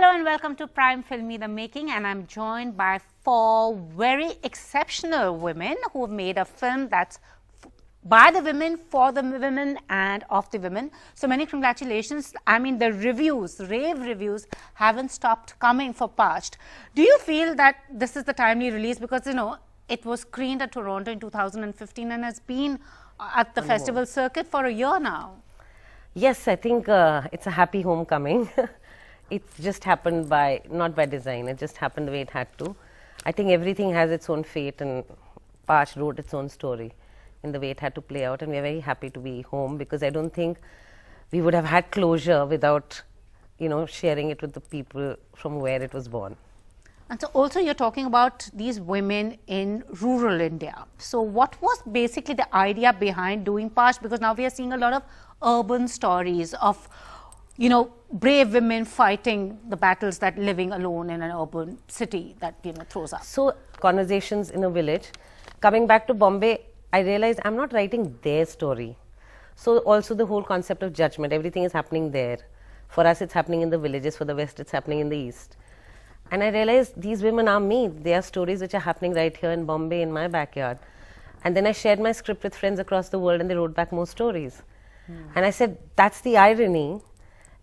Hello and welcome to Prime Filmy The Making, and I'm joined by four very exceptional women who have made a film that's by the women, for the women and of the women. So many congratulations. I mean, the reviews, rave reviews haven't stopped coming for Parched. Do you feel that this is the timely release? Because, you know, it was screened at Toronto in 2015 and has been at the festival circuit for a year now. Yes, I think it's a happy homecoming. It just happened not by design, it just happened the way it had to. I think everything has its own fate, and Parched wrote its own story in the way it had to play out, and we're very happy to be home because I don't think we would have had closure without, you know, sharing it with the people from where it was born. And so also you're talking about these women in rural India. So what was basically the idea behind doing Parched? Because now we are seeing a lot of urban stories of, you know, brave women fighting the battles that living alone in an urban city that, you know, throws up. So conversations in a village. Coming back to Bombay, I realized I'm not writing their story. So also the whole concept of judgment, everything is happening there. For us, it's happening in the villages. For the West, it's happening in the East. And I realized these women are me. They are stories which are happening right here in Bombay, in my backyard. And then I shared my script with friends across the world, and they wrote back more stories. And I said, that's the irony,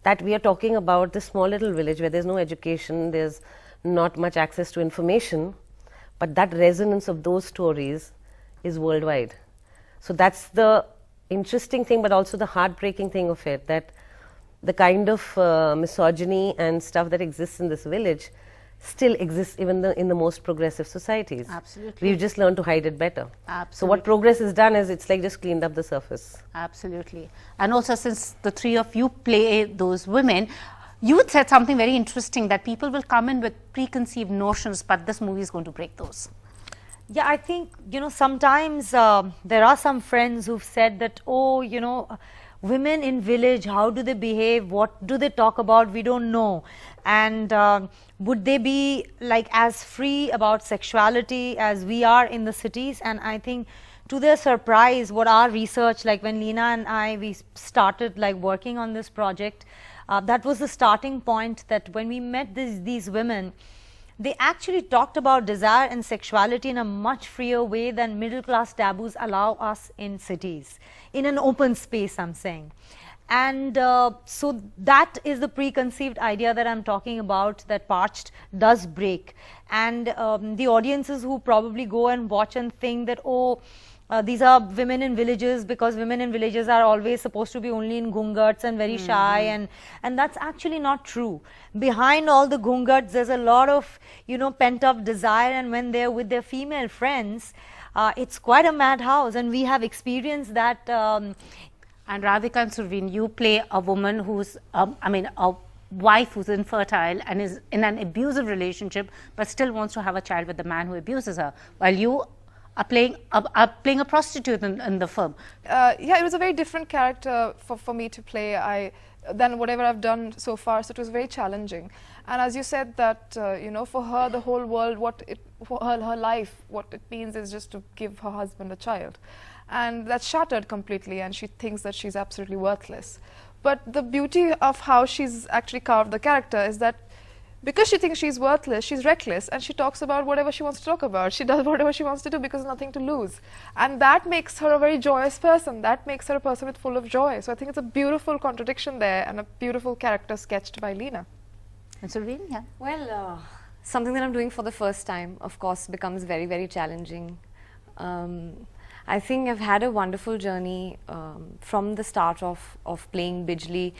that we are talking about this small little village where there's no education, there's not much access to information, but that resonance of those stories is worldwide. So that's the interesting thing, but also the heartbreaking thing of it, that the kind of misogyny and stuff that exists in this village still exists even in the most progressive societies. Absolutely. We've just learned to hide it better. Absolutely. So what progress has done is it's like just cleaned up the surface. Absolutely. And also, since the three of you play those women, you had said something very interesting, that people will come in with preconceived notions, but this movie is going to break those. Yeah, I think, you know, sometimes there are some friends who've said that, oh, you know, women in village, how do they behave? What do they talk about? We don't know. And would they be like as free about sexuality as we are in the cities? And I think to their surprise, what our research, like when Leena and I, we started like working on this project, that was the starting point, that when we met these women, they actually talked about desire and sexuality in a much freer way than middle class taboos allow us in cities, in an open space, I'm saying. And so that is the preconceived idea that I'm talking about, that Parched does break. And the audiences who probably go and watch and think that, oh, these are women in villages, because women in villages are always supposed to be only in ghungats and very shy, and that's actually not true. Behind all the ghungats, there's a lot of, you know, pent-up desire, and when they're with their female friends, it's quite a madhouse, and we have experienced that. And Radhika and Surveen, you play a woman who's, a wife who's infertile and is in an abusive relationship, but still wants to have a child with the man who abuses her, while you are playing a prostitute in the film. Yeah, it was a very different character for me to play than whatever I've done so far, so it was very challenging. And as you said that, you know, for her, the whole world, for her life, what it means is just to give her husband a child. And that's shattered completely, and she thinks that she's absolutely worthless. But the beauty of how she's actually carved the character is that because she thinks she's worthless, she's reckless, and she talks about whatever she wants to talk about. She does whatever she wants to do because there's nothing to lose. And that makes her a very joyous person. That makes her a person with full of joy. So I think it's a beautiful contradiction there, and a beautiful character sketched by Leena. And Surveen, yeah. Well, something that I'm doing for the first time, of course, becomes very, very challenging. I think I've had a wonderful journey from the start of playing Bijli,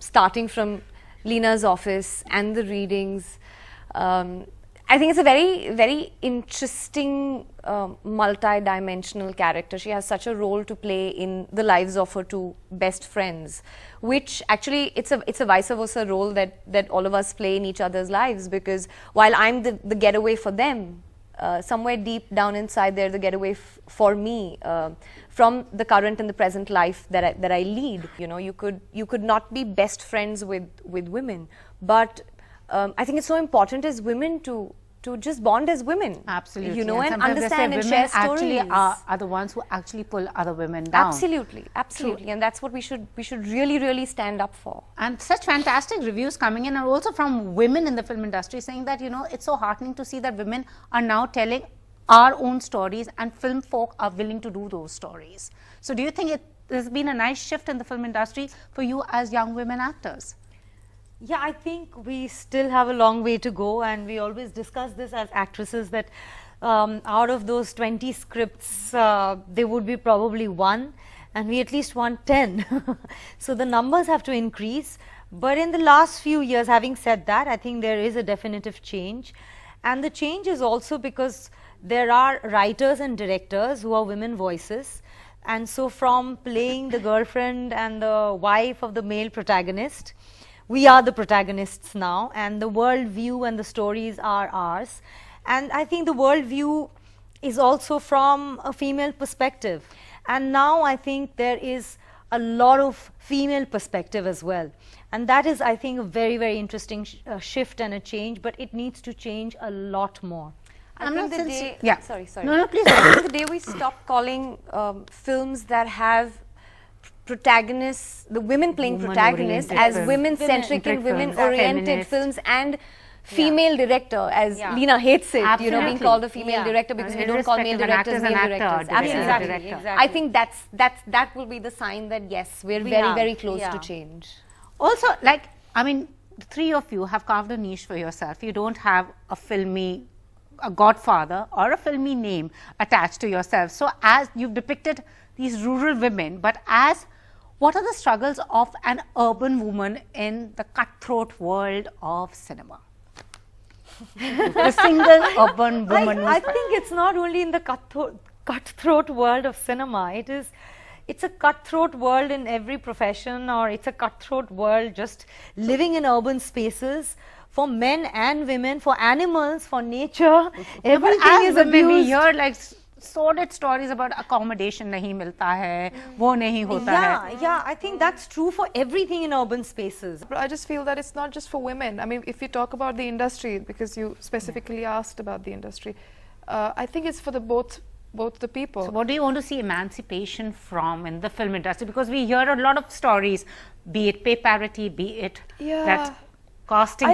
starting from Leena's office and the readings. I think it's a very, very interesting, multi-dimensional character. She has such a role to play in the lives of her two best friends, which actually it's a vice versa role that all of us play in each other's lives, because while I'm the getaway for them, somewhere deep down inside they're the getaway for me from the current and the present life that I lead. You know, you could not be best friends with women, but I think it's so important as women to to just bond as women. Absolutely. You know, and sometimes they say understand and women share stories. actually are the ones who actually pull other women down. Absolutely, absolutely. And that's what we should really, really stand up for. And such fantastic reviews coming in, and also from women in the film industry saying that, you know, it's so heartening to see that women are now telling our own stories and film folk are willing to do those stories. So do you think there's been a nice shift in the film industry for you as young women actors? Yeah, I think we still have a long way to go, and we always discuss this as actresses that out of those 20 scripts, there would be probably one, and we at least want 10. So the numbers have to increase. But in the last few years, having said that, I think there is a definitive change. And the change is also because there are writers and directors who are women voices. And so from playing the girlfriend and the wife of the male protagonist, we are the protagonists now, and the world view and the stories are ours. And I think the world view is also from a female perspective. And now I think there is a lot of female perspective as well. And that is, I think, a very, very interesting shift and a change, but it needs to change a lot more. I think the day, yeah. sorry. No, please. I think the day we stop calling films that have protagonists, the women playing protagonists, as women-centric and women-oriented films, and female director, as Leena hates it, you know, being called a female director, because we don't call male directors male directors. Absolutely. I think that will be the sign that yes, we're very close to change. Also, like, I mean, the three of you have carved a niche for yourself. You don't have a godfather or a filmy name attached to yourself. So as you've depicted these rural women, but what are the struggles of an urban woman in the cutthroat world of cinema? The single urban woman. I think it's not only in the cutthroat world of cinema. It's a cutthroat world in every profession, or it's a cutthroat world just living in urban spaces for men and women, for animals, for nature. Everything is abused. We hear like sordid stories about accommodation nahi milta hai, wo nahi hota hai. Yeah, I think that's true for everything in urban spaces. But I just feel that it's not just for women. I mean, if we talk about the industry, because you specifically asked about the industry, I think it's for both the people. So what do you want to see emancipation from in the film industry? Because we hear a lot of stories, be it pay parity, be it that casting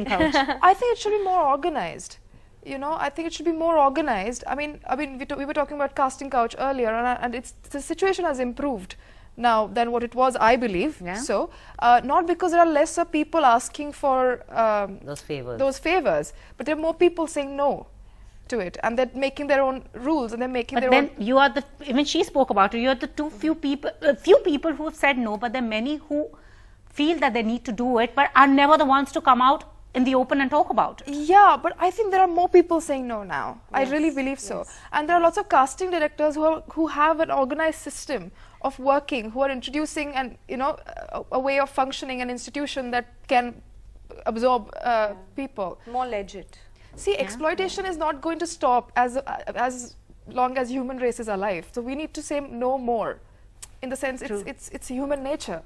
couch. I think it should be more organized. You know, I think it should be more organized. I mean, we were talking about casting couch earlier, and the situation has improved now than what it was, I believe. Yeah. So, not because there are lesser people asking for those favors, but there are more people saying no to it, and they're making their own rules, and they're making their own. But then you are even she spoke about it. You are the few people who have said no, but there are many who feel that they need to do it, but are never the ones to come out in the open and talk about it. Yeah, but I think there are more people saying no now. Yes, I really believe so. Yes. And there are lots of casting directors who have an organized system of working, who are introducing a way of functioning, an institution that can absorb people. More legit. See, exploitation is not going to stop as long as human race is alive. So we need to say no more. In the sense, it's human nature.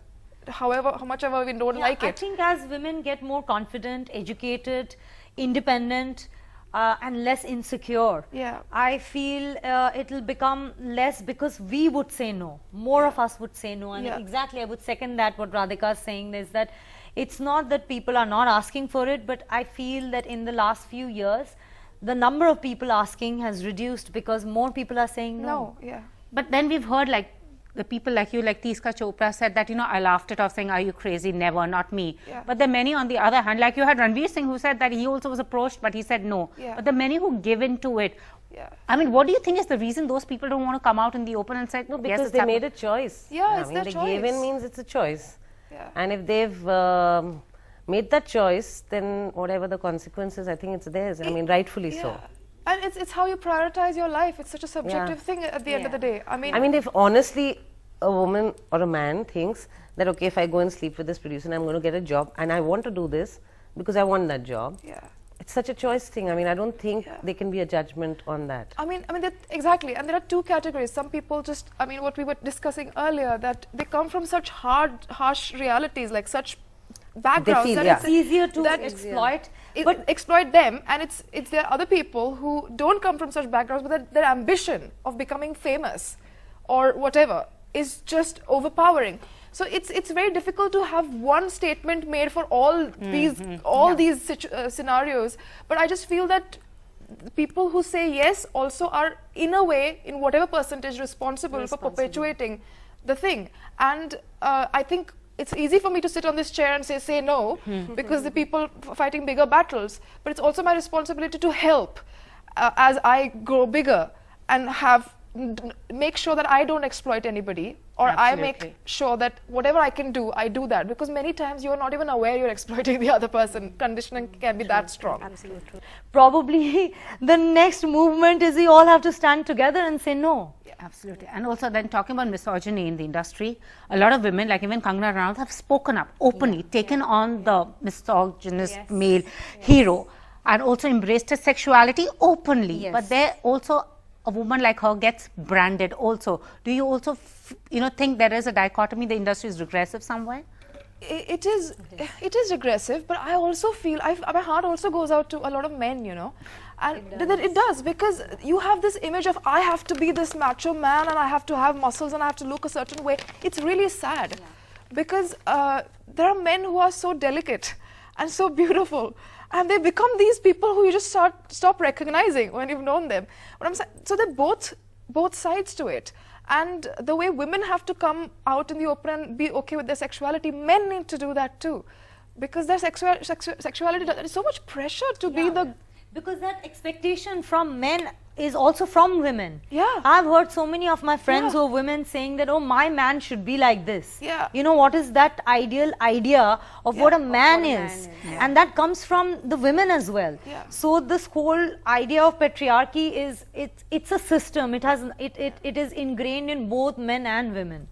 How much ever we don't like it. I think as women get more confident, educated, independent, and less insecure, I feel it'll become less because we would say no. More of us would say no. And exactly, I would second that what Radhika is saying is that it's not that people are not asking for it, but I feel that in the last few years, the number of people asking has reduced because more people are saying no. But then we've heard like the people like you, like Tiska Chopra said that, I laughed it off saying, are you crazy? Never, not me. But there are many on the other hand, like you had Ranveer Singh who said that he also was approached, but he said no. But there are many who give in to it. I mean, what do you think is the reason those people don't want to come out in the open and say, no, because they made a choice. Yeah, it's their choice. Gave in means it's a choice. And if they've made that choice, then whatever the consequences, I think it's theirs. I mean, rightfully so. And it's how you prioritize your life. It's such a subjective thing at the end of the day. I mean, if honestly a woman or a man thinks that, okay, if I go and sleep with this producer and I'm going to get a job and I want to do this because I want that job, it's such a choice thing. I mean, I don't think there can be a judgment on that. I mean, exactly. And there are two categories. Some people just, what we were discussing earlier, that they come from such harsh realities, like such backgrounds. That it's easier to exploit exploit them, and it's there are other people who don't come from such backgrounds, but their ambition of becoming famous or whatever is just overpowering. So it's very difficult to have one statement made for all these scenarios. But I just feel that people who say yes also are, in a way, in whatever percentage, responsible for perpetuating the thing. And I think it's easy for me to sit on this chair and say no, because the people fighting bigger battles. But it's also my responsibility to help as I grow bigger and make sure that I don't exploit anybody, or I make sure that whatever I can do, I do that, because many times you're not even aware you're exploiting the other person. Conditioning can be that strong. Absolutely. Probably the next movement is we all have to stand together and say no. Yeah, absolutely. And also then talking about misogyny in the industry, a lot of women, like even Kangana Ranaut, have spoken up openly, taken on the misogynist male hero, and also embraced his sexuality openly. But there also a woman like her gets branded also. Do you also think there is a dichotomy, the industry is regressive somewhere? It is regressive, but I also feel, my heart also goes out to a lot of men, and it does, because you have this image of, I have to be this macho man, and I have to have muscles, and I have to look a certain way. It's really sad, because there are men who are so delicate and so beautiful, and they become these people who you just stop recognizing when you've known them. But I'm saying, so they're both sides to it. And the way women have to come out in the open and be okay with their sexuality, men need to do that too. Because their sexuality, there is so much pressure to be the... Because that expectation from men is also from women. Yeah. I've heard so many of my friends who are women saying that, oh, my man should be like this. Yeah. What is that ideal idea of what a man is? And that comes from the women as well. Yeah. So this whole idea of patriarchy it's a system. It is ingrained in both men and women.